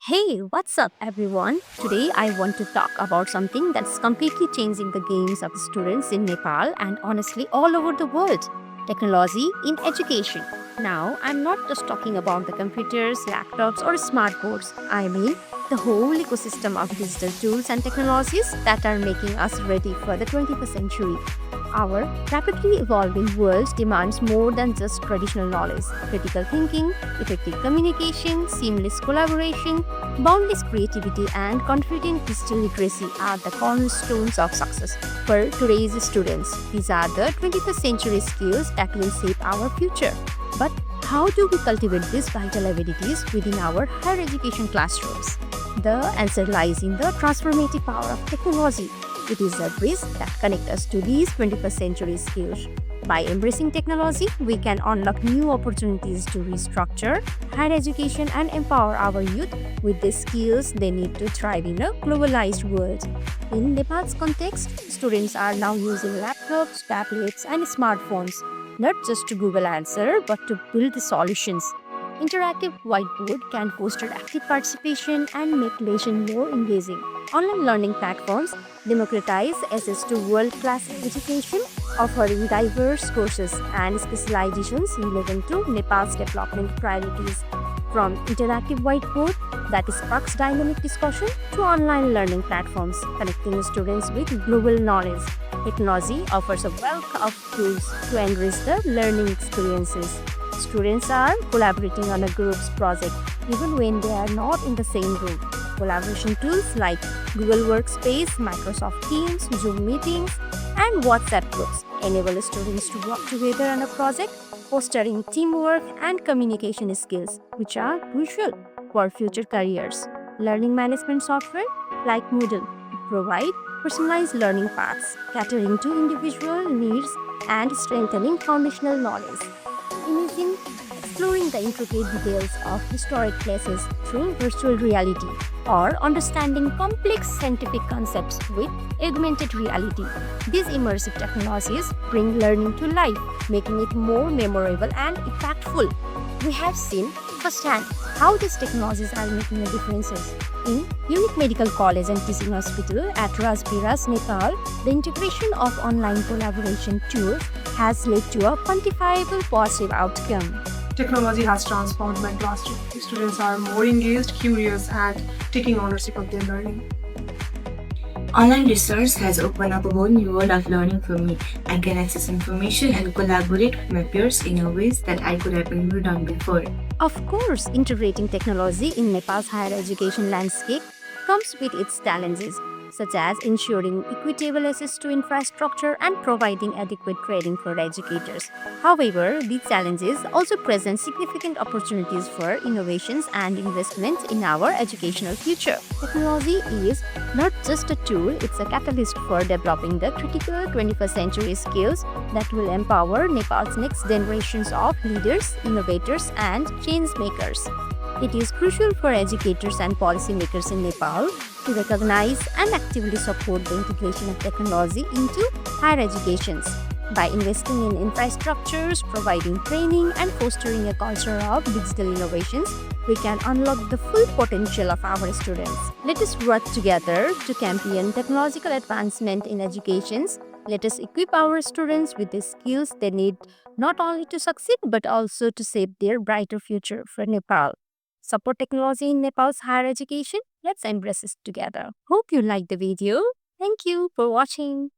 Hey, what's up, everyone? Today I want to talk about something that's completely changing the games of students in Nepal and honestly all over the world: technology in education. Now, I'm not just talking about the computers, laptops, or smart boards. I mean the whole ecosystem of digital tools and technologies that are making us ready for the 21st century. Our rapidly evolving world demands more than just traditional knowledge. Critical thinking, effective communication, seamless collaboration, boundless creativity, and confident digital literacy are the cornerstones of success. For today's students, these are the 21st century skills that will shape our future. But how do we cultivate these vital abilities within our higher education classrooms? The answer lies in the transformative power of technology. It is a bridge that connects us to these 21st century skills. By embracing technology, we can unlock new opportunities to restructure higher education and empower our youth with the skills they need to thrive in a globalized world. In Nepal's context, students are now using laptops, tablets, and smartphones not just to Google answer but to build the solutions. Interactive whiteboard can foster active participation and make lesson more engaging. Online learning platforms democratize access to world-class education, offering diverse courses and specializations relevant to Nepal's development priorities. From interactive whiteboard that sparks dynamic discussion to online learning platforms connecting students with global knowledge, technology offers a wealth of tools to enrich the learning experiences. Students are collaborating on a group's project even when they are not in the same room. Collaboration tools like Google Workspace, Microsoft Teams, Zoom meetings, and WhatsApp groups enable students to work together on a project, fostering teamwork and communication skills, which are crucial for future careers. Learning management software like Moodle provide personalized learning paths, catering to individual needs and strengthening foundational knowledge. Imagine exploring the intricate details of historic places through virtual reality or understanding complex scientific concepts with augmented reality. These immersive technologies bring learning to life, making it more memorable and impactful. We have seen firsthand how these technologies are making a difference. In Unique Medical College and Teaching Hospital at Rajpiras, Nepal, the integration of online collaboration tools has led to a quantifiable positive outcome. Technology has transformed my classroom. Students are more engaged, curious, and taking ownership of their learning. Online research has opened up a whole new world of learning for me. I can access information and collaborate with my peers in a ways that I could have never done before. Of course, integrating technology in Nepal's higher education landscape comes with its challenges, such as ensuring equitable access to infrastructure and providing adequate training for educators. However, these challenges also present significant opportunities for innovations and investment in our educational future. Technology is not just a tool, it's a catalyst for developing the critical 21st century skills that will empower Nepal's next generations of leaders, innovators, and change makers. It is crucial for educators and policymakers in Nepal to recognize and actively support the integration of technology into higher educations. By investing in infrastructures, providing training, and fostering a culture of digital innovations, we can unlock the full potential of our students. Let us work together to champion technological advancement in educations. Let us equip our students with the skills they need not only to succeed but also to shape their brighter future for Nepal. Support technology in Nepal's higher education. Let's embrace it together. Hope you liked the video. Thank you for watching.